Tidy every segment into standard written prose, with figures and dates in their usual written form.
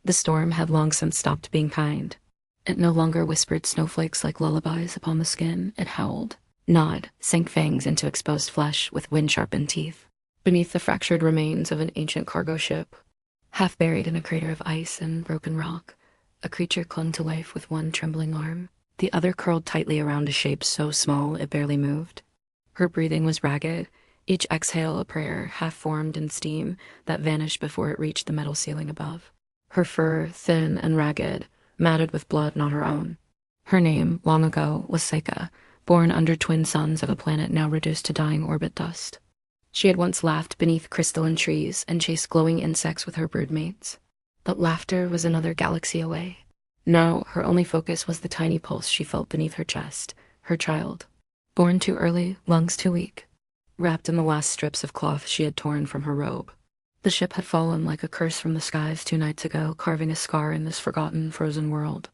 The storm had long since stopped being kind. It no longer whispered snowflakes like lullabies upon the skin. It howled, gnawed, sank fangs into exposed flesh with wind-sharpened teeth. Beneath the fractured remains of an ancient cargo ship, half buried in a crater of ice and broken rock, a creature clung to life with one trembling arm, the other curled tightly around a shape so small it barely moved. Her breathing was ragged, each exhale a prayer half-formed in steam that vanished before it reached the metal ceiling above. Her fur, thin and ragged, matted with blood not her own. Her name, long ago, was Seika, born under twin suns of a planet now reduced to dying orbit dust. She had once laughed beneath crystalline trees and chased glowing insects with her broodmates. But laughter was another galaxy away. Now, her only focus was the tiny pulse she felt beneath her chest, her child. Born too early, lungs too weak. Wrapped in the last strips of cloth she had torn from her robe. The ship had fallen like a curse from the skies 2 nights ago, carving a scar in this forgotten, frozen world.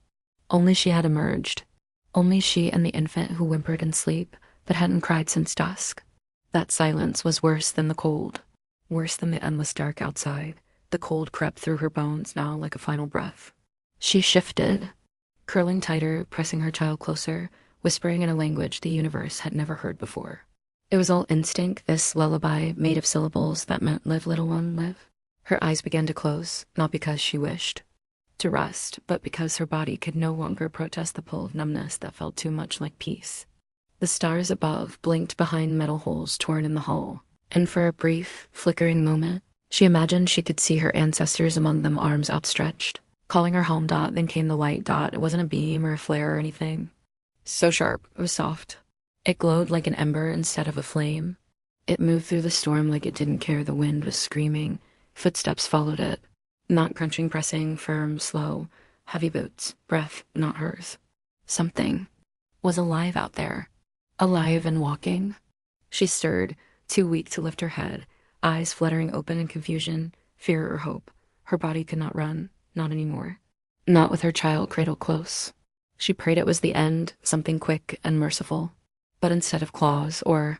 Only she had emerged. Only she and the infant who whimpered in sleep, but hadn't cried since dusk. That silence was worse than the cold. Worse than the endless dark outside. The cold crept through her bones now like a final breath. She shifted, curling tighter, pressing her child closer, whispering in a language the universe had never heard before. It was all instinct, this lullaby made of syllables that meant live, little one, live. Her eyes began to close, not because she wished to rest, but because her body could no longer protest the pull of numbness that felt too much like peace. The stars above blinked behind metal holes torn in the hull, and for a brief, flickering moment, she imagined she could see her ancestors among them, arms outstretched, calling her home. Then came the white dot. It wasn't a beam or a flare or anything. So sharp, it was soft. It glowed like an ember instead of a flame. It moved through the storm like it didn't care the wind was screaming. Footsteps followed it. Not crunching, pressing, firm, slow. Heavy boots, breath not hers. Something was alive out there. Alive and walking. She stirred, too weak to lift her head, eyes fluttering open in confusion, fear or hope. Her body could not run, not anymore. Not with her child cradled close. She prayed it was the end, something quick and merciful. But instead of claws or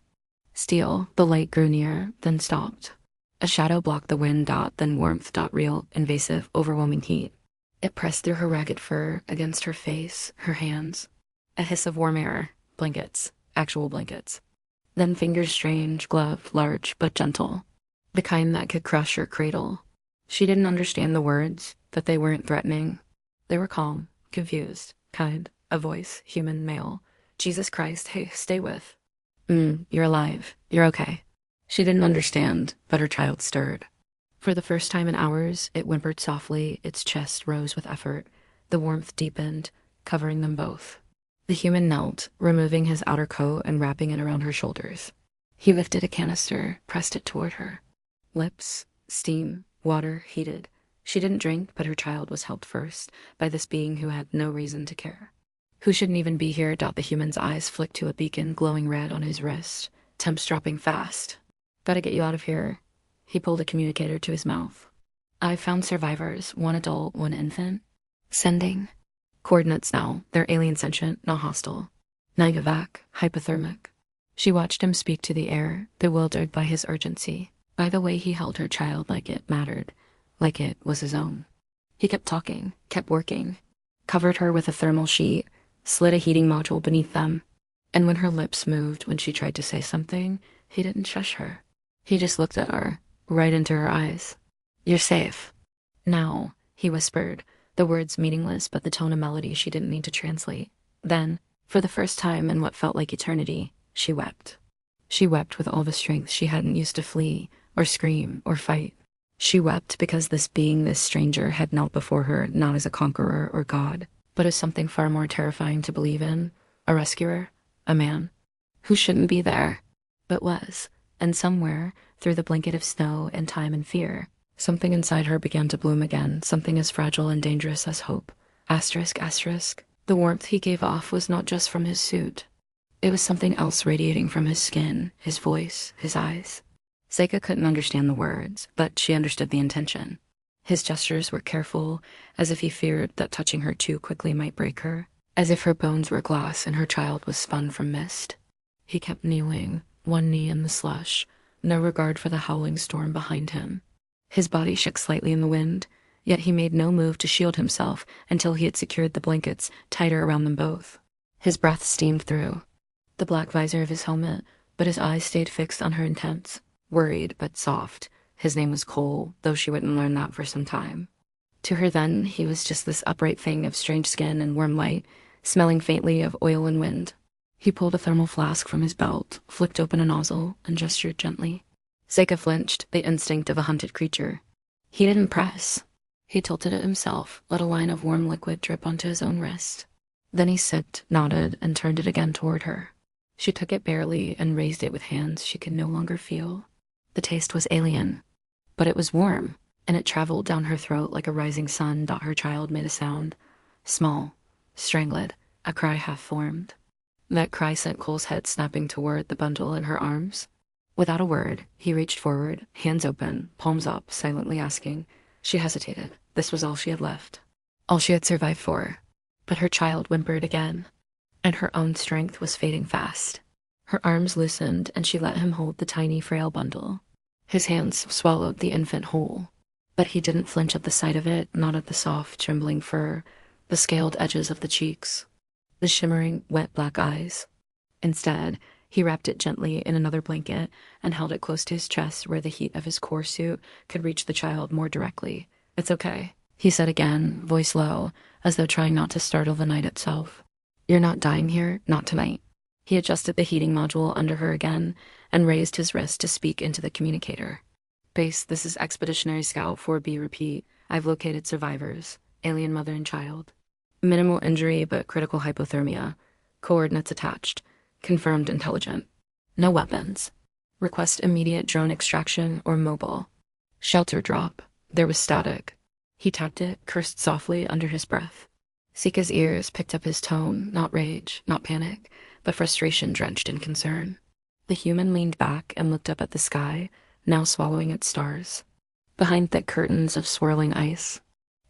steel, the light grew near, then stopped. A shadow blocked the wind. Then warmth. Real, invasive, overwhelming heat. It pressed through her ragged fur, against her face, her hands. A hiss of warm air, blankets, actual blankets. Then fingers strange, gloved, large, but gentle. The kind that could crush or cradle. She didn't understand the words, but they weren't threatening. They were calm, confused, kind, a voice, human, male. Jesus Christ, hey, stay with. You're alive. You're okay. She didn't understand, but her child stirred. For the first time in hours, it whimpered softly, its chest rose with effort. The warmth deepened, covering them both. The human knelt, removing his outer coat and wrapping it around her shoulders. He lifted a canister, pressed it toward her. Lips, steam, water, heated. She didn't drink, but her child was helped first by this being who had no reason to care. Who shouldn't even be here. The human's eyes flicked to a beacon glowing red on his wrist. Temps dropping fast. Gotta get you out of here. He pulled a communicator to his mouth. I've found survivors, 1 adult, 1 infant. Sending. Coordinates now. They're alien sentient, not hostile. Negavac, hypothermic. She watched him speak to the air, bewildered by his urgency, by the way he held her child like it mattered, like it was his own. He kept talking, kept working, covered her with a thermal sheet, slid a heating module beneath them. And when her lips moved when she tried to say something, he didn't shush her. He just looked at her, right into her eyes. You're safe. Now, he whispered, the words meaningless but the tone of melody she didn't need to translate. Then, for the first time in what felt like eternity, she wept. She wept with all the strength she hadn't used to flee, or scream, or fight. She wept because this being, this stranger, had knelt before her not as a conqueror or god, but as something far more terrifying to believe in, a rescuer, a man, who shouldn't be there, but was, and somewhere, through the blanket of snow and time and fear, something inside her began to bloom again, something as fragile and dangerous as hope. Asterisk, asterisk. The warmth he gave off was not just from his suit. It was something else radiating from his skin, his voice, his eyes. Seika couldn't understand the words, but she understood the intention. His gestures were careful, as if he feared that touching her too quickly might break her, as if her bones were glass and her child was spun from mist. He kept kneeling, one knee in the slush, no regard for the howling storm behind him. His body shook slightly in the wind, Yet he made no move to shield himself until he had secured the blankets tighter around them both. His breath steamed through the black visor of his helmet, but his eyes stayed fixed on her intense, worried but soft. His name was Cole, though she wouldn't learn that for some time. To her then, he was just this upright thing of strange skin and warm light, smelling faintly of oil and wind. He pulled a thermal flask from his belt, flicked open a nozzle, and gestured gently. Seika flinched, the instinct of a hunted creature. He didn't press. He tilted it himself, let a line of warm liquid drip onto his own wrist. Then he sipped, nodded, and turned it again toward her. She took it barely and raised it with hands she could no longer feel. The taste was alien, but it was warm, and it traveled down her throat like a rising sun. Her child made a sound. Small, strangled, a cry half-formed. That cry sent Cole's head snapping toward the bundle in her arms. Without a word, he reached forward, hands open, palms up, silently asking. She hesitated. This was all she had left. All she had survived for. But her child whimpered again, and her own strength was fading fast. Her arms loosened, and she let him hold the tiny, frail bundle. His hands swallowed the infant whole. But he didn't flinch at the sight of it, not at the soft, trembling fur, the scaled edges of the cheeks, the shimmering, wet black eyes. Instead, he wrapped it gently in another blanket and held it close to his chest where the heat of his core suit could reach the child more directly. "It's okay," he said again, voice low, as though trying not to startle the night itself. "You're not dying here, not tonight." He adjusted the heating module under her again and raised his wrist to speak into the communicator. "Base, this is Expeditionary Scout 4B. Repeat. I've located survivors. Alien mother and child. Minimal injury but critical hypothermia. Coordinates attached. Confirmed intelligent. No weapons. Request immediate drone extraction or mobile. Shelter drop." There was static. He tapped it, cursed softly under his breath. Sika's ears picked up his tone, not rage, not panic, but frustration drenched in concern. The human leaned back and looked up at the sky, now swallowing its stars. Behind thick curtains of swirling ice.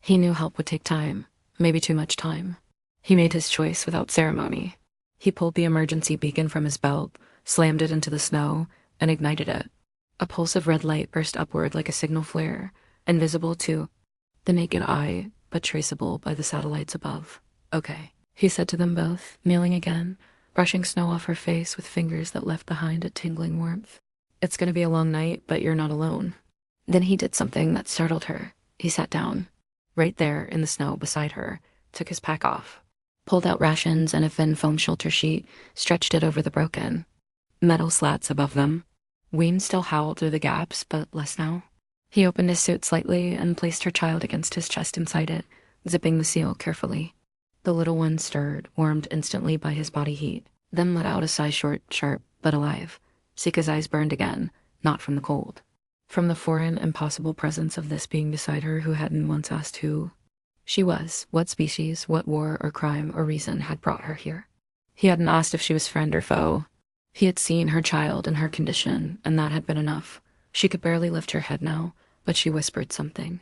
He knew help would take time, maybe too much time. He made his choice without ceremony. He pulled the emergency beacon from his belt, slammed it into the snow, and ignited it. A pulse of red light burst upward like a signal flare, invisible to the naked eye, but traceable by the satellites above. "Okay," he said to them both, kneeling again, brushing snow off her face with fingers that left behind a tingling warmth. "It's going to be a long night, but you're not alone." Then he did something that startled her. He sat down, right there in the snow beside her, took his pack off, pulled out rations and a thin foam shelter sheet, stretched it over the broken metal slats above them. Wind still howled through the gaps, but less now. He opened his suit slightly and placed her child against his chest inside it, zipping the seal carefully. The little one stirred, warmed instantly by his body heat, then let out a sigh, short, sharp, but alive. Sika's eyes burned again, not from the cold. From the foreign, impossible presence of this being beside her who hadn't once asked who she was, what species, what war or crime or reason had brought her here. He hadn't asked if she was friend or foe. He had seen her child in her condition, and that had been enough. She could barely lift her head now, but she whispered something.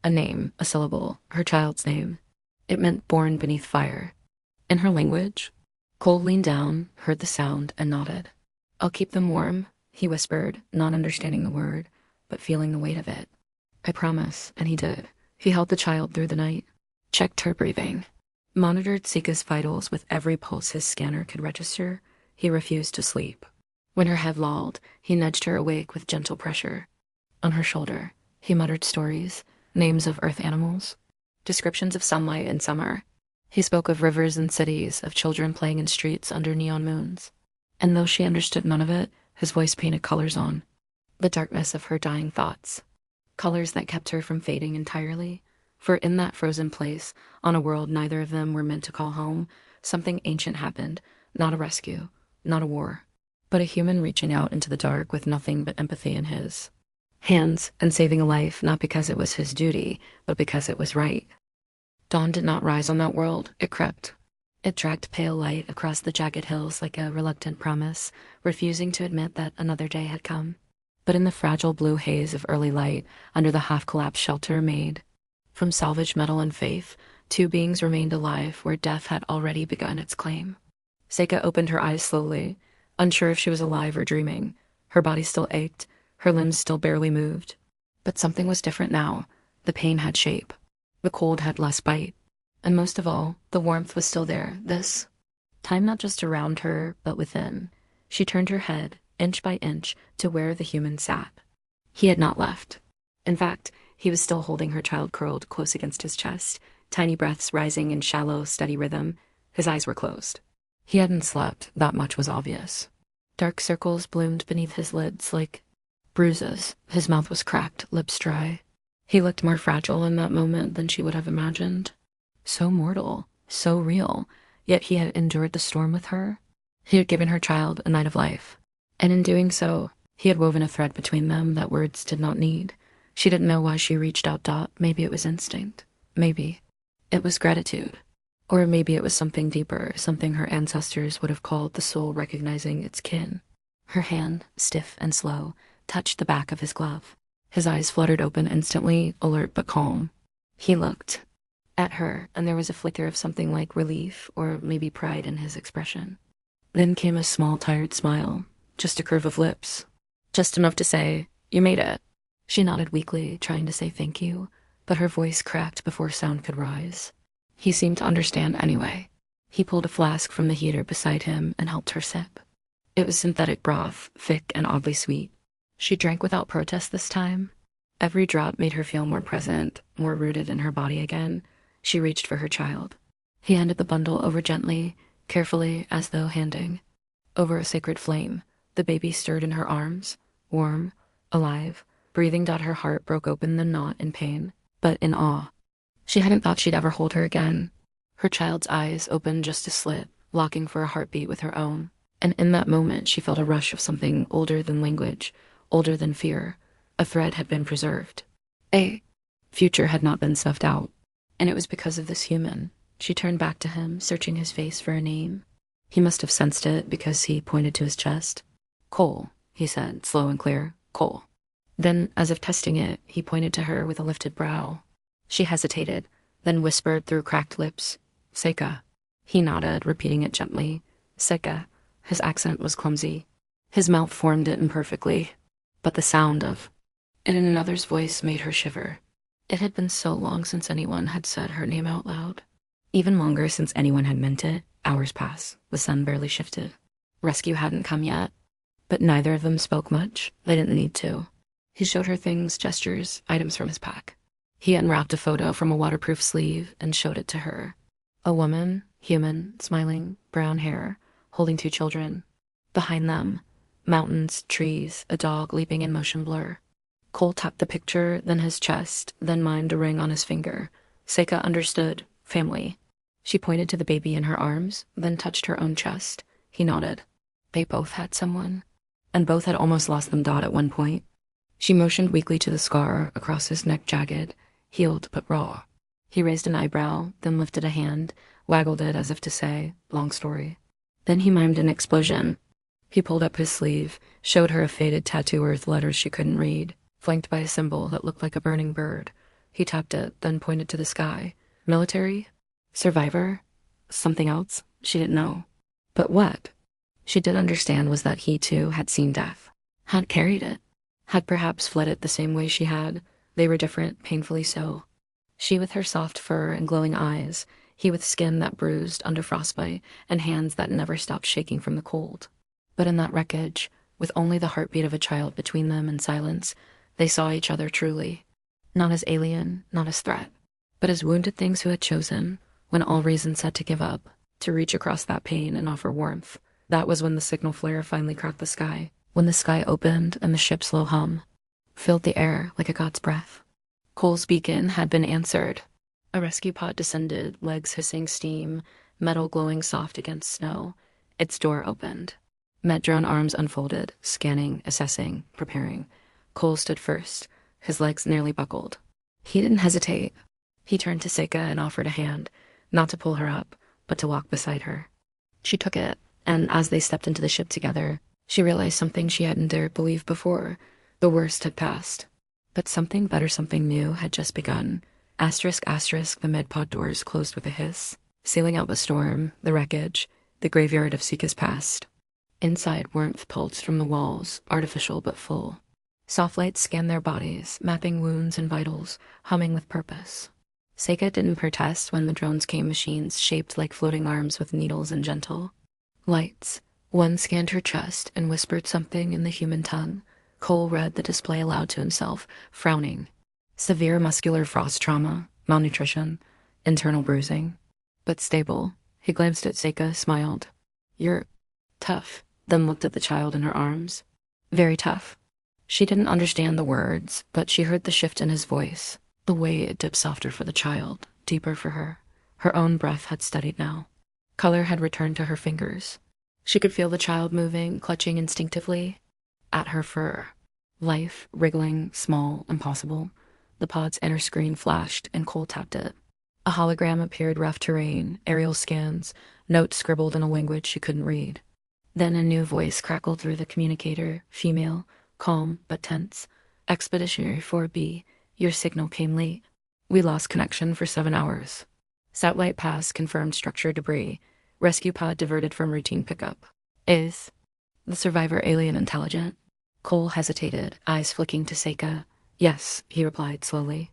A name, a syllable, her child's name. It meant born beneath fire. In her language. Cole leaned down, heard the sound, and nodded. "I'll keep them warm," he whispered, not understanding the word, but feeling the weight of it. "I promise," and he did. He held the child through the night, checked her breathing, monitored Sika's vitals with every pulse his scanner could register. He refused to sleep. When her head lolled, he nudged her awake with gentle pressure. On her shoulder, he muttered stories, names of earth animals, descriptions of sunlight and summer. He spoke of rivers and cities, of children playing in streets under neon moons. And though she understood none of it, his voice painted colors on the darkness of her dying thoughts. Colors that kept her from fading entirely. For in that frozen place, on a world neither of them were meant to call home, something ancient happened. Not a rescue, not a war, but a human reaching out into the dark with nothing but empathy in his hands and saving a life, not because it was his duty, but because it was right. Dawn did not rise on that world. It crept. It dragged pale light across the jagged hills like a reluctant promise, refusing to admit that another day had come. But in the fragile blue haze of early light, under the half-collapsed shelter made from salvaged metal and faith, two beings remained alive where death had already begun its claim. Seika opened her eyes slowly, unsure if she was alive or dreaming. Her body still ached, her limbs still barely moved. But something was different now. The pain had shape. The cold had less bite. And most of all, the warmth was still there, this time not just around her, but within. She turned her head, inch by inch, to where the human sat. He had not left. In fact, he was still holding her child curled close against his chest, tiny breaths rising in shallow, steady rhythm. His eyes were closed. He hadn't slept, that much was obvious. Dark circles bloomed beneath his lids like bruises. His mouth was cracked, lips dry. He looked more fragile in that moment than she would have imagined. So mortal, so real, yet he had endured the storm with her. He had given her child a night of life. And in doing so, he had woven a thread between them that words did not need. She didn't know why she reached out. Maybe it was instinct. Maybe it was gratitude. Or maybe it was something deeper, something her ancestors would have called the soul recognizing its kin. Her hand, stiff and slow, touched the back of his glove. His eyes fluttered open instantly, alert but calm. He looked at her, and there was a flicker of something like relief or maybe pride in his expression. Then came a small, tired smile, just a curve of lips. Just enough to say, "You made it." She nodded weakly, trying to say thank you, but her voice cracked before sound could rise. He seemed to understand anyway. He pulled a flask from the heater beside him and helped her sip. It was synthetic broth, thick and oddly sweet. She drank without protest this time. Every drop made her feel more present, more rooted in her body again. She reached for her child. He handed the bundle over gently, carefully, as though handing over a sacred flame. The baby stirred in her arms, warm, alive. Breathing. Her heart broke open, then not in pain, but in awe. She hadn't thought she'd ever hold her again. Her child's eyes opened just a slit, locking for a heartbeat with her own. And in that moment, she felt a rush of something older than language, older than fear. A thread had been preserved. A future had not been snuffed out. And it was because of this human. She turned back to him, searching his face for a name. He must have sensed it because he pointed to his chest. "Cole," he said, slow and clear. "Cole." Then, as if testing it, he pointed to her with a lifted brow. She hesitated, then whispered through cracked lips, "Seika." He nodded, repeating it gently. "Seika." His accent was clumsy. His mouth formed it imperfectly. But the sound of it in another's voice made her shiver. It had been so long since anyone had said her name out loud. Even longer since anyone had meant it. Hours passed. The sun barely shifted. Rescue hadn't come yet. But neither of them spoke much. They didn't need to. He showed her things, gestures, items from his pack. He unwrapped a photo from a waterproof sleeve and showed it to her. A woman, human, smiling, brown hair, holding 2 children. Behind them, mountains, trees, a dog leaping in motion blur. Cole tapped the picture, then his chest, then mimed a ring on his finger. Seika understood. Family. She pointed to the baby in her arms, then touched her own chest. He nodded. They both had someone. And both had almost lost them. At one point. She motioned weakly to the scar across his neck, jagged, healed but raw. He raised an eyebrow, then lifted a hand, waggled it as if to say, "Long story." Then he mimed an explosion. He pulled up his sleeve, showed her a faded tattoo with letters she couldn't read, flanked by a symbol that looked like a burning bird. He tapped it, then pointed to the sky. Military? Survivor? Something else? She didn't know. But what she did understand was that he, too, had seen death, had carried it, had perhaps fled it the same way she had. They were different, painfully so. She with her soft fur and glowing eyes, he with skin that bruised under frostbite and hands that never stopped shaking from the cold. But in that wreckage, with only the heartbeat of a child between them and silence, they saw each other truly. Not as alien, not as threat, but as wounded things who had chosen, when all reason said to give up, to reach across that pain and offer warmth. That was when the signal flare finally cracked the sky, when the sky opened and the ship's low hum filled the air like a god's breath. Cole's beacon had been answered. A rescue pod descended, legs hissing steam, metal glowing soft against snow. Its door opened. Met-drone arms unfolded, scanning, assessing, preparing. Cole stood first, his legs nearly buckled. He didn't hesitate. He turned to Seika and offered a hand, not to pull her up, but to walk beside her. She took it, and as they stepped into the ship together, she realized something she hadn't dared believe before. The worst had passed. But something better, something new had just begun. Asterisk, asterisk, the med-pod doors closed with a hiss, sealing out the storm, the wreckage, the graveyard of Seika's past. Inside, warmth pulsed from the walls, artificial but full. Soft lights scanned their bodies, mapping wounds and vitals, humming with purpose. Seika didn't protest when the drones came, machines shaped like floating arms with needles and gentle lights. One scanned her chest and whispered something in the human tongue. Cole read the display aloud to himself, frowning. Severe muscular frost trauma, malnutrition, internal bruising. But stable. He glanced at Seika, smiled. You're tough, then looked at the child in her arms. Very tough. She didn't understand the words, but she heard the shift in his voice, the way it dipped softer for the child, deeper for her. Her own breath had steadied now. Color had returned to her fingers. She could feel the child moving, clutching instinctively at her fur. Life, wriggling, small, impossible. The pod's inner screen flashed, and Cole tapped it. A hologram appeared, rough terrain, aerial scans, notes scribbled in a language she couldn't read. Then a new voice crackled through the communicator, female, calm but tense. Expeditionary 4B, your signal came late. We lost connection for 7 hours. Satellite pass confirmed structure debris. Rescue pod diverted from routine pickup. Is the survivor alien intelligent? Cole hesitated, eyes flicking to Seika. Yes, he replied slowly.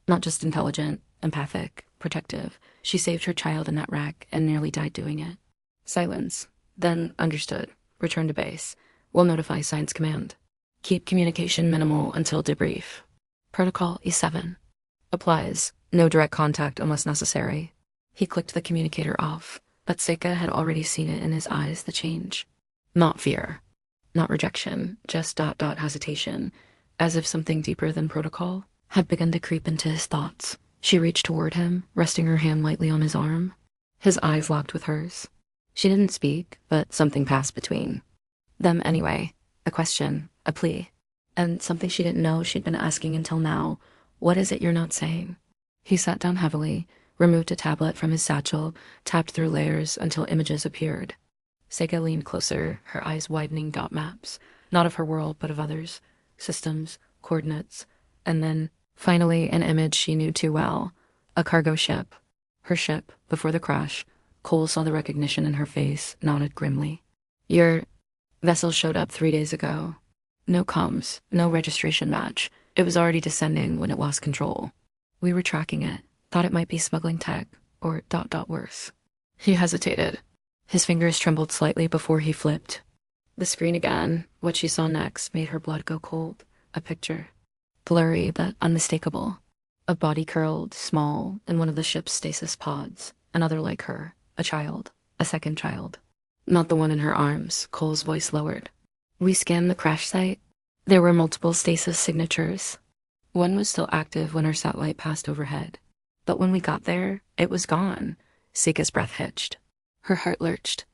Not just intelligent, empathic, protective. She saved her child in that wreck and nearly died doing it. Silence. Then understood. Return to base. We'll notify Science Command. Keep communication minimal until debrief. Protocol E7. Applies. No direct contact unless necessary. He clicked the communicator off, but Seika had already seen it in his eyes, the change. Not fear. Not rejection. Just hesitation. As if something deeper than protocol had begun to creep into his thoughts. She reached toward him, resting her hand lightly on his arm. His eyes locked with hers. She didn't speak, but something passed between them anyway. A question, a plea, and something she didn't know she'd been asking until now. What is it you're not saying? He sat down heavily, removed a tablet from his satchel, tapped through layers until images appeared. Seika leaned closer, her eyes widening dot maps, not of her world but of others, systems, coordinates, and then, finally, an image she knew too well, a cargo ship. Her ship, before the crash. Cole saw the recognition in her face, nodded grimly. Your vessel showed up 3 days ago. No comms, no registration match. It was already descending when it lost control. We were tracking it, thought it might be smuggling tech, or worse. He hesitated. His fingers trembled slightly before he flipped the screen again. What she saw next made her blood go cold. A picture. Blurry but unmistakable. A body curled, small, in one of the ship's stasis pods. Another like her. A child. A second child. Not the one in her arms. Cole's voice lowered. We scanned the crash site. There were multiple stasis signatures. One was still active when our satellite passed overhead. But when we got there, it was gone. Seika's breath hitched. Her heart lurched.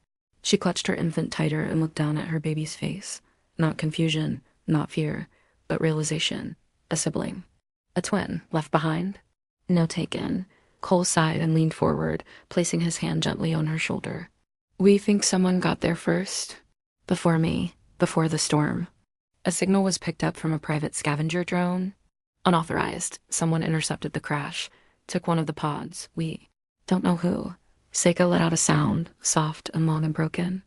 She clutched her infant tighter and looked down at her baby's face. Not confusion, not fear, but realization. A sibling. A twin, left behind? No taken. Cole sighed and leaned forward, placing his hand gently on her shoulder. We think someone got there first. Before me. Before the storm. A signal was picked up from a private scavenger drone. Unauthorized. Someone intercepted the crash. Took one of the pods. We don't know who. Seika let out a sound, soft and long and broken.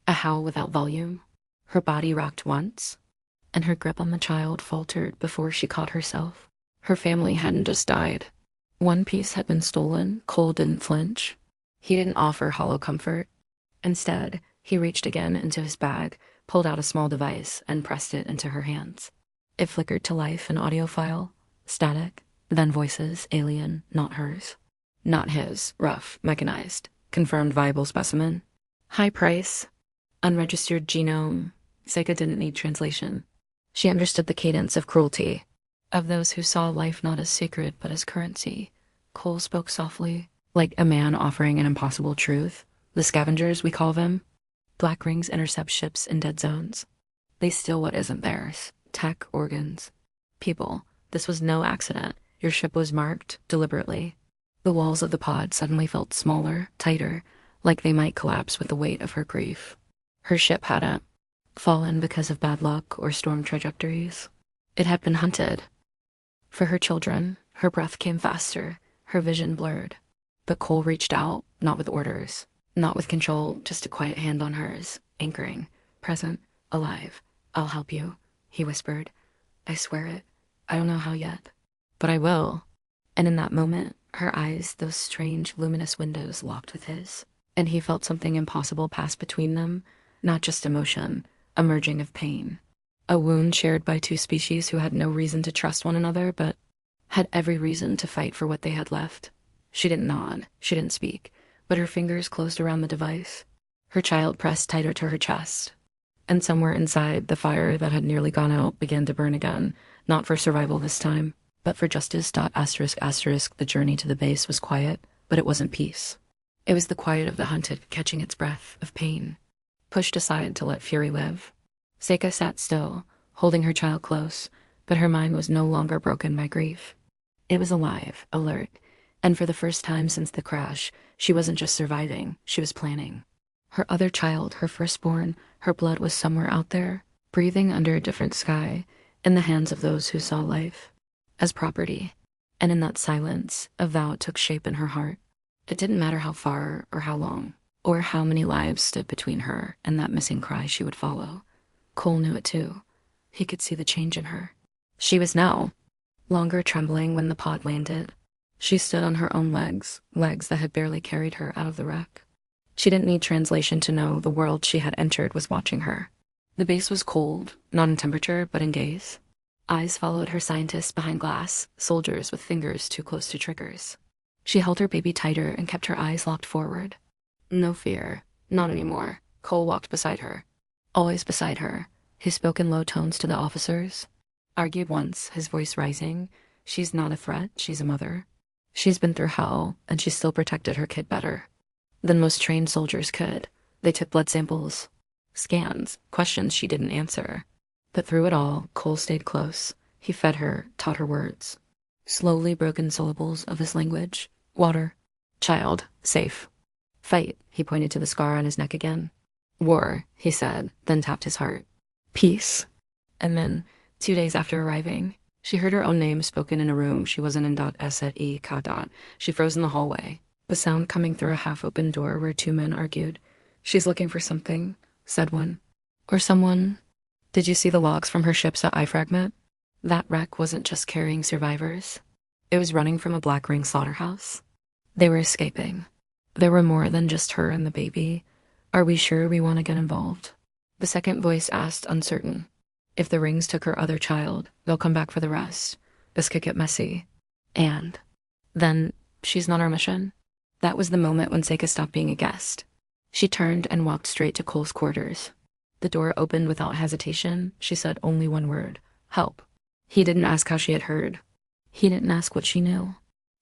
A howl without volume. Her body rocked once, and her grip on the child faltered before she caught herself. Her family hadn't just died. One piece had been stolen. Cole didn't flinch. He didn't offer hollow comfort. Instead, he reached again into his bag, pulled out a small device, and pressed it into her hands. It flickered to life, an audio file. Static. Then voices, alien, not hers. Not his, rough, mechanized, confirmed viable specimen. High price, unregistered genome. Seika didn't need translation. She understood the cadence of cruelty, of those who saw life not as sacred but as currency. Cole spoke softly, like a man offering an impossible truth. The scavengers, we call them. Black rings intercept ships in dead zones. They steal what isn't theirs. Tech, organs, people. This was no accident. Your ship was marked, deliberately. The walls of the pod suddenly felt smaller, tighter, like they might collapse with the weight of her grief. Her ship hadn't fallen because of bad luck or storm trajectories. It had been hunted. For her children, her breath came faster, her vision blurred. But Cole reached out, not with orders, not with control, just a quiet hand on hers, anchoring, present, alive. I'll help you, he whispered. I swear it. I don't know how yet, but I will. And in that moment, her eyes, those strange, luminous windows, locked with his. And he felt something impossible pass between them, not just emotion, a merging of pain. A wound shared by two species who had no reason to trust one another, but had every reason to fight for what they had left. She didn't nod, she didn't speak, but her fingers closed around the device. Her child pressed tighter to her chest. And somewhere inside, the fire that had nearly gone out began to burn again, not for survival this time, but for justice. The journey to the base was quiet, but it wasn't peace. It was the quiet of the hunted catching its breath of pain, pushed aside to let fury live. Seika sat still, holding her child close, but her mind was no longer broken by grief. It was alive, alert, and for the first time since the crash, she wasn't just surviving, she was planning. Her other child, her firstborn, her blood was somewhere out there, breathing under a different sky, in the hands of those who saw life as property. And in that silence, a vow took shape in her heart. It didn't matter how far or how long, or how many lives stood between her and that missing cry she would follow. Cole knew it too. He could see the change in her. She was now longer trembling when the pod landed. She stood on her own legs that had barely carried her out of the wreck. She didn't need translation to know the world she had entered was watching her. The base was cold, not in temperature, but in gaze. Eyes followed her scientists behind glass, soldiers with fingers too close to triggers. She held her baby tighter and kept her eyes locked forward. No fear, not anymore. Cole walked beside her. Always beside her. He spoke in low tones to the officers. Argued once, his voice rising. She's not a threat, she's a mother. She's been through hell, and she still protected her kid better than most trained soldiers could. They took blood samples, scans, questions she didn't answer. But through it all, Cole stayed close. He fed her, taught her words. Slowly broken syllables of his language. Water. Child. Safe. Fight. He pointed to the scar on his neck again. War, he said, then tapped his heart. Peace. And then, 2 days after arriving, she heard her own name spoken in a room she wasn't in. S-E. She froze in the hallway, the sound coming through a half-open door where two men argued. She's looking for something, said one. Or someone. Did you see the logs from her ship's HFY? That wreck wasn't just carrying survivors. It was running from a Black Ring slaughterhouse. They were escaping. There were more than just her and the baby. Are we sure we want to get involved? The second voice asked, uncertain. If the Rings took her other child, they'll come back for the rest. This could get messy. And then, she's not our mission. That was the moment when Seika stopped being a guest. She turned and walked straight to Cole's quarters. The door opened without hesitation. She said only one word. Help. He didn't ask how she had heard. He didn't ask what she knew.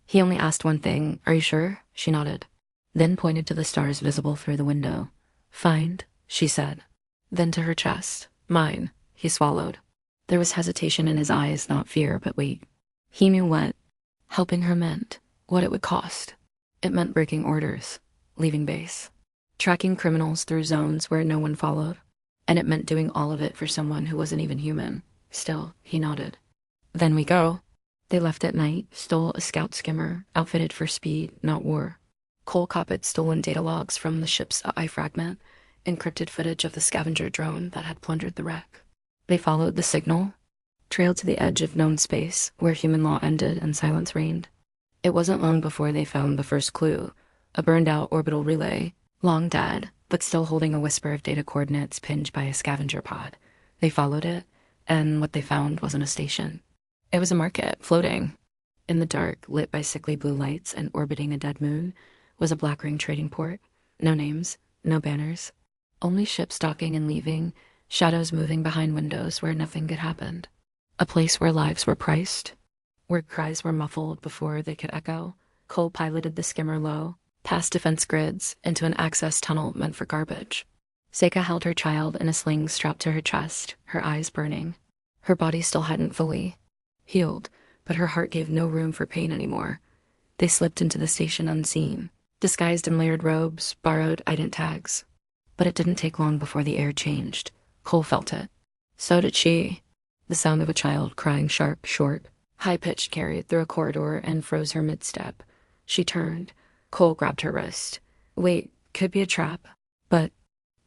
He only asked one thing. Are you sure? She nodded. Then pointed to the stars visible through the window. Find, she said. Then to her chest. Mine. He swallowed. There was hesitation in his eyes, not fear, but weight. He knew what helping her meant, what it would cost. It meant breaking orders, leaving base, tracking criminals through zones where no one followed. And it meant doing all of it for someone who wasn't even human. Still, he nodded. Then we go. They left at night, stole a scout skimmer, outfitted for speed, not war. Cole copied stolen data logs from the ship's HFY, encrypted footage of the scavenger drone that had plundered the wreck. They followed the signal, trailed to the edge of known space, where human law ended and silence reigned. It wasn't long before they found the first clue, a burned-out orbital relay, long dead, but still holding a whisper of data coordinates pinned by a scavenger pod. They followed it, and what they found wasn't a station. It was a market, floating. In the dark, lit by sickly blue lights and orbiting a dead moon, was a Black Ring trading port. No names, no banners. Only ships docking and leaving, shadows moving behind windows where nothing could happen. A place where lives were priced, where cries were muffled before they could echo. Cole piloted the skimmer low, past defense grids, into an access tunnel meant for garbage. Seika held her child in a sling strapped to her chest, her eyes burning. Her body still hadn't fully healed, but her heart gave no room for pain anymore. They slipped into the station unseen, disguised in layered robes, borrowed ident tags. But it didn't take long before the air changed. Cole felt it. So did she. The sound of a child crying sharp, short, high-pitched carried through a corridor and froze her mid-step. She turned. Cole grabbed her wrist. Wait, could be a trap. But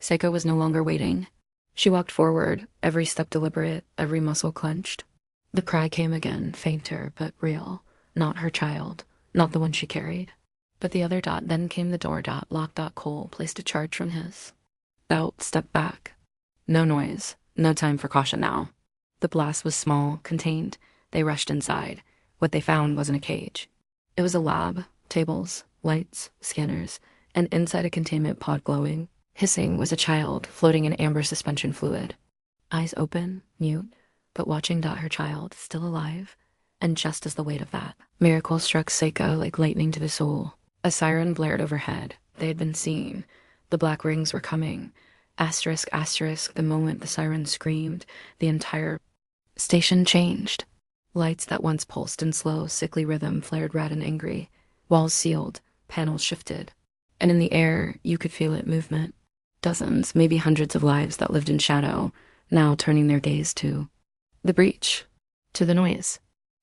Seika was no longer waiting. She walked forward, every step deliberate, every muscle clenched. The cry came again, fainter but real. Not her child, not the one she carried. But the other dot. Then came the door. Locked. Cole placed a charge from his belt, stepped back. No noise, no time for caution now. The blast was small, contained. They rushed inside. What they found wasn't a cage. It was a lab, tables, lights, scanners, and inside a containment pod glowing, hissing, was a child floating in amber suspension fluid. Eyes open, mute, but watching. Her child, still alive. And just as the weight of that miracle struck Seika like lightning to the soul, a siren blared overhead. They had been seen. The black rings were coming. Asterisk, asterisk, the moment the siren screamed, the entire station changed. Lights that once pulsed in slow, sickly rhythm flared red and angry. Walls sealed, panels shifted. And in the air, you could feel it, movement. Dozens, maybe hundreds of lives that lived in shadow, now turning their gaze to the breach, to the noise,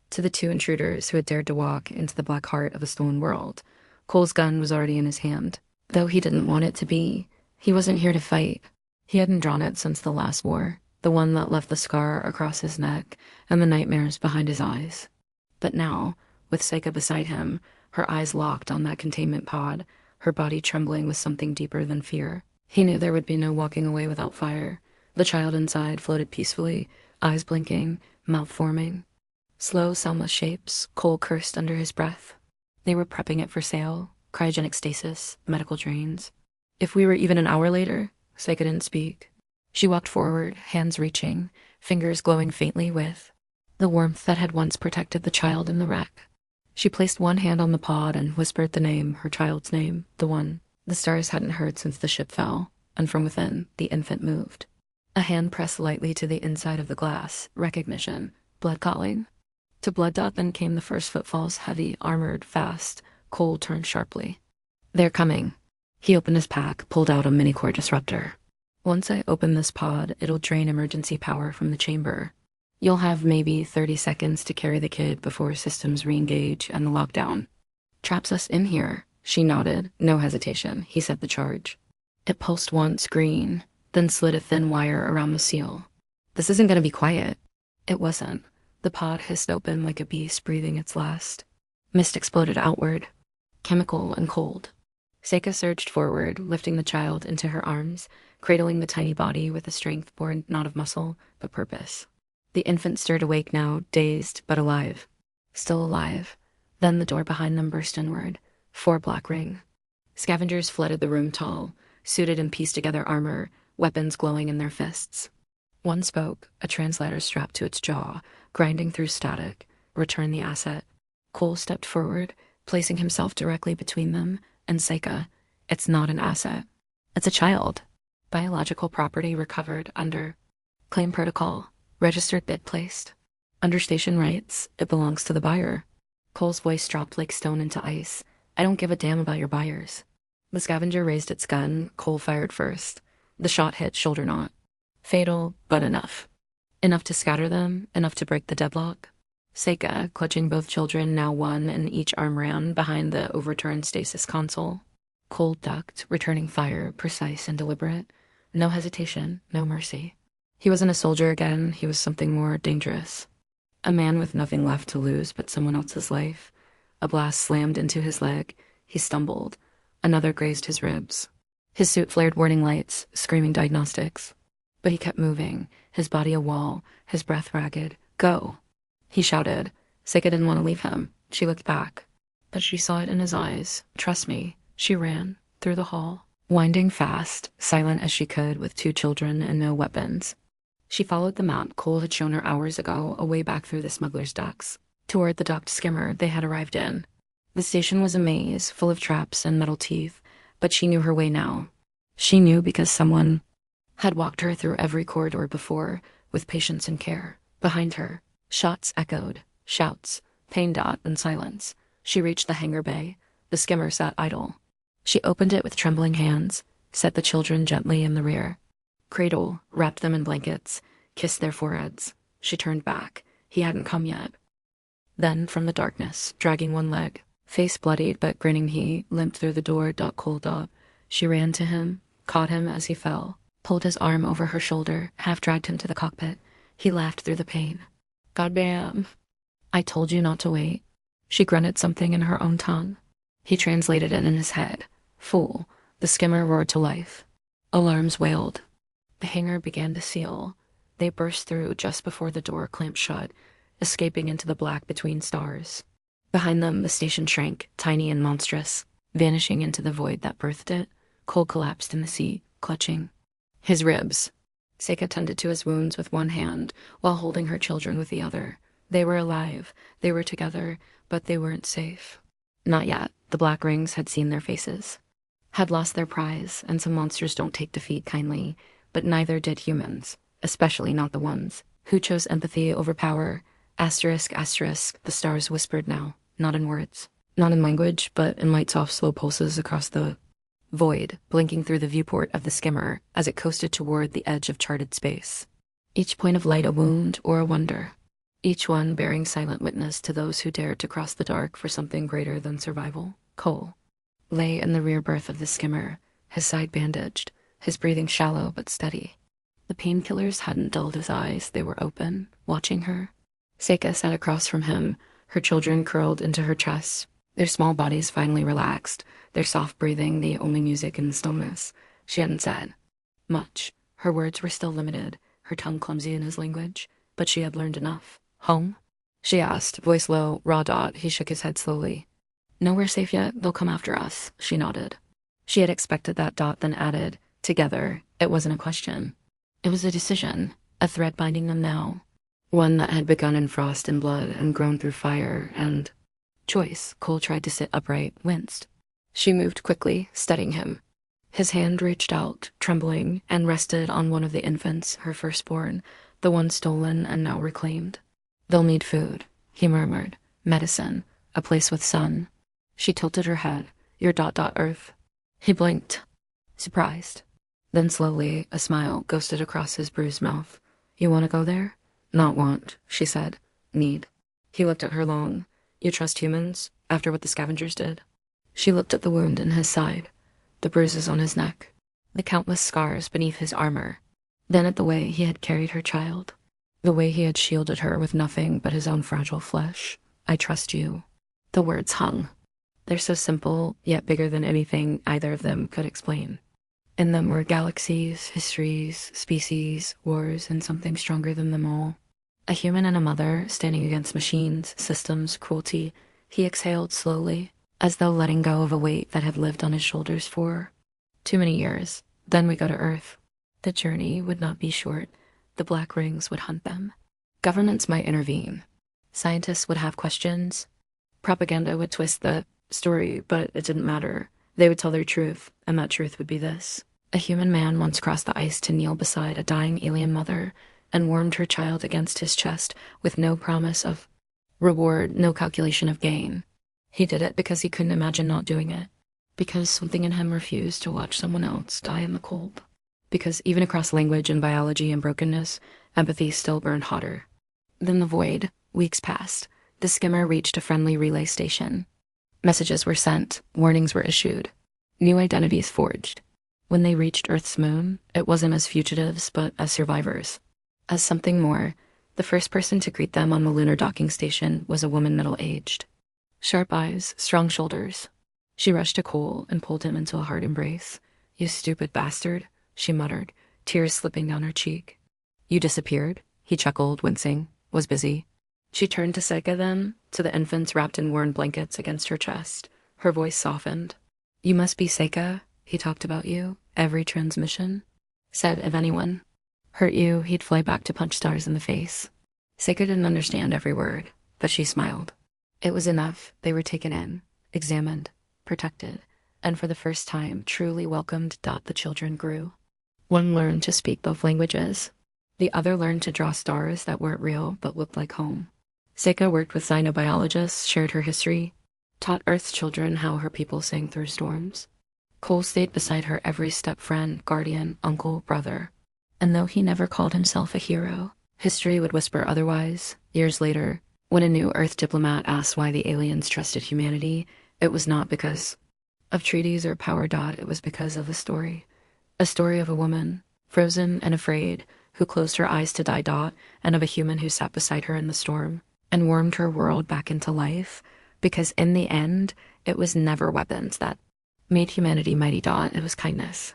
to the two intruders who had dared to walk into the black heart of a stolen world. Cole's gun was already in his hand. Though he didn't want it to be, he wasn't here to fight. He hadn't drawn it since the last war, the one that left the scar across his neck and the nightmares behind his eyes. But now, with Seika beside him, her eyes locked on that containment pod, her body trembling with something deeper than fear, he knew there would be no walking away without fire. The child inside floated peacefully, eyes blinking, mouth forming. Slow, soundless shapes. Cole cursed under his breath. They were prepping it for sale. Cryogenic stasis, medical drains. If we were even an hour later, Seika didn't speak. She walked forward, hands reaching, fingers glowing faintly with the warmth that had once protected the child in the wreck. She placed one hand on the pod and whispered the name, her child's name, the one the stars hadn't heard since the ship fell, and from within, the infant moved. A hand pressed lightly to the inside of the glass, recognition, blood calling. To blood. Then came the first footfalls, heavy, armored, fast. Cole turned sharply. They're coming. He opened his pack, pulled out a mini-core disruptor. Once I open this pod, it'll drain emergency power from the chamber. You'll have maybe 30 seconds to carry the kid before systems re-engage and the lockdown traps us in here. She nodded, no hesitation. He set the charge. It pulsed once, green, then slid a thin wire around the seal. This isn't going to be quiet. It wasn't. The pod hissed open like a beast breathing its last. Mist exploded outward, chemical and cold. Seika surged forward, lifting the child into her arms, cradling the tiny body with a strength born not of muscle, but purpose. The infant stirred awake now, dazed but alive. Still alive. Then the door behind them burst inward. 4 black ring. Scavengers flooded the room tall, suited in pieced-together armor, weapons glowing in their fists. One spoke, a translator strapped to its jaw, grinding through static. Return the asset. Cole stepped forward, placing himself directly between them and Seika. It's not an asset. It's a child. Biological property recovered under claim protocol. Registered bid placed. Under station rights, it belongs to the buyer. Cole's voice dropped like stone into ice. I don't give a damn about your buyers. The scavenger raised its gun. Cole fired first. The shot hit shoulder knot. Fatal, but enough. Enough to scatter them, enough to break the deadlock. Seika, clutching both children, now one in each arm, ran behind the overturned stasis console. Cole ducked, returning fire, precise and deliberate. No hesitation, no mercy. He wasn't a soldier again, he was something more dangerous. A man with nothing left to lose but someone else's life. A blast slammed into his leg. He stumbled. Another grazed his ribs. His suit flared warning lights, screaming diagnostics. But he kept moving, his body a wall, his breath ragged. Go! He shouted. Seika didn't want to leave him. She looked back. But she saw it in his eyes. Trust me. She ran, through the hall, winding fast, silent as she could with 2 children and no weapons. She followed the map Cole had shown her hours ago, away back through the smuggler's ducts, toward the docked skimmer they had arrived in. The station was a maze, full of traps and metal teeth, but she knew her way now. She knew because someone had walked her through every corridor before, with patience and care. Behind her, shots echoed, shouts, pain. And silence. She reached the hangar bay. The skimmer sat idle. She opened it with trembling hands, set the children gently in the rear. Cradle, wrapped them in blankets, kissed their foreheads. She turned back. He hadn't come yet. Then, from the darkness, dragging one leg, face bloodied but grinning, he limped through the door. Cold. She ran to him, caught him as he fell, pulled his arm over her shoulder, half dragged him to the cockpit. He laughed through the pain. Goddamn. I told you not to wait. She grunted something in her own tongue. He translated it in his head. Fool. The skimmer roared to life. Alarms wailed. The hangar began to seal. They burst through just before the door clamped shut, escaping into the black between stars. Behind them, the station shrank, tiny and monstrous, vanishing into the void that birthed it. Cole collapsed in the seat, clutching his ribs. Seika tended to his wounds with one hand, while holding her children with the other. They were alive, they were together, but they weren't safe. Not yet. The black rings had seen their faces, had lost their prize, and some monsters don't take defeat kindly, but neither did humans, especially not the ones who chose empathy over power. Asterisk, asterisk, the stars whispered now, not in words, not in language, but in light soft slow pulses across the void, blinking through the viewport of the skimmer as it coasted toward the edge of charted space. Each point of light a wound or a wonder, each one bearing silent witness to those who dared to cross the dark for something greater than survival. Cole lay in the rear berth of the skimmer, his side bandaged, his breathing shallow but steady. The painkillers hadn't dulled his eyes, they were open, watching her. Seika sat across from him, her children curled into her chest, their small bodies finally relaxed, their soft breathing the only music in the stillness. She hadn't said much. Her words were still limited, her tongue clumsy in his language, but she had learned enough. Home? She asked, voice low, raw dot. He shook his head slowly. Nowhere safe yet, they'll come after us, she nodded. She had expected that dot, then added, together. It wasn't a question. It was a decision, a thread binding them now. One that had begun in frost and blood and grown through fire and choice. Cole tried to sit upright, winced. She moved quickly, studying him. His hand reached out, trembling, and rested on one of the infants, her firstborn, the one stolen and now reclaimed. They'll need food, he murmured. Medicine, a place with sun. She tilted her head. Your ... Earth. He blinked, surprised. Then slowly, a smile ghosted across his bruised mouth. You want to go there? Not want, she said. Need. He looked at her long. You trust humans, after what the scavengers did? She looked at the wound in his side, the bruises on his neck, the countless scars beneath his armor, then at the way he had carried her child, the way he had shielded her with nothing but his own fragile flesh. I trust you. The words hung. They're so simple, yet bigger than anything either of them could explain. In them were galaxies, histories, species, wars, and something stronger than them all. A human and a mother standing against machines, systems, cruelty. He exhaled slowly, as though letting go of a weight that had lived on his shoulders for too many years. Then we go to Earth. The journey would not be short. The black rings would hunt them. Governments might intervene. Scientists would have questions. Propaganda would twist the story, but it didn't matter. They would tell their truth, and that truth would be this. A human man once crossed the ice to kneel beside a dying alien mother and warmed her child against his chest with no promise of reward, no calculation of gain. He did it because he couldn't imagine not doing it. Because something in him refused to watch someone else die in the cold. Because even across language and biology and brokenness, empathy still burned hotter. Then the void. Weeks passed. The skimmer reached a friendly relay station. Messages were sent, warnings were issued, new identities forged. When they reached Earth's moon, it wasn't as fugitives, but as survivors. As something more. The first person to greet them on the lunar docking station was a woman middle-aged. Sharp eyes, strong shoulders. She rushed to Cole and pulled him into a hard embrace. You stupid bastard, she muttered, tears slipping down her cheek. You disappeared? He chuckled, wincing. Was busy. She turned to Seika then, to the infants wrapped in worn blankets against her chest. Her voice softened. You must be Seika. He talked about you. Every transmission. Said if anyone hurt you, he'd fly back to punch stars in the face. Seika didn't understand every word, but she smiled. It was enough. They were taken in, examined, protected, and for the first time truly welcomed. The children grew. One learned to speak both languages. The other learned to draw stars that weren't real but looked like home. Seika worked with xenobiologists, shared her history, taught Earth's children how her people sang through storms. Cole stayed beside her every step, friend, guardian, uncle, brother. And though he never called himself a hero, history would whisper otherwise. Years later, when a new Earth diplomat asked why the aliens trusted humanity, it was not because of treaties or power. It was because of a story. A story of a woman, frozen and afraid, who closed her eyes to die Dot, and of a human who sat beside her in the storm and warmed her world back into life, because in the end, it was never weapons that made humanity mighty Dot, it was kindness.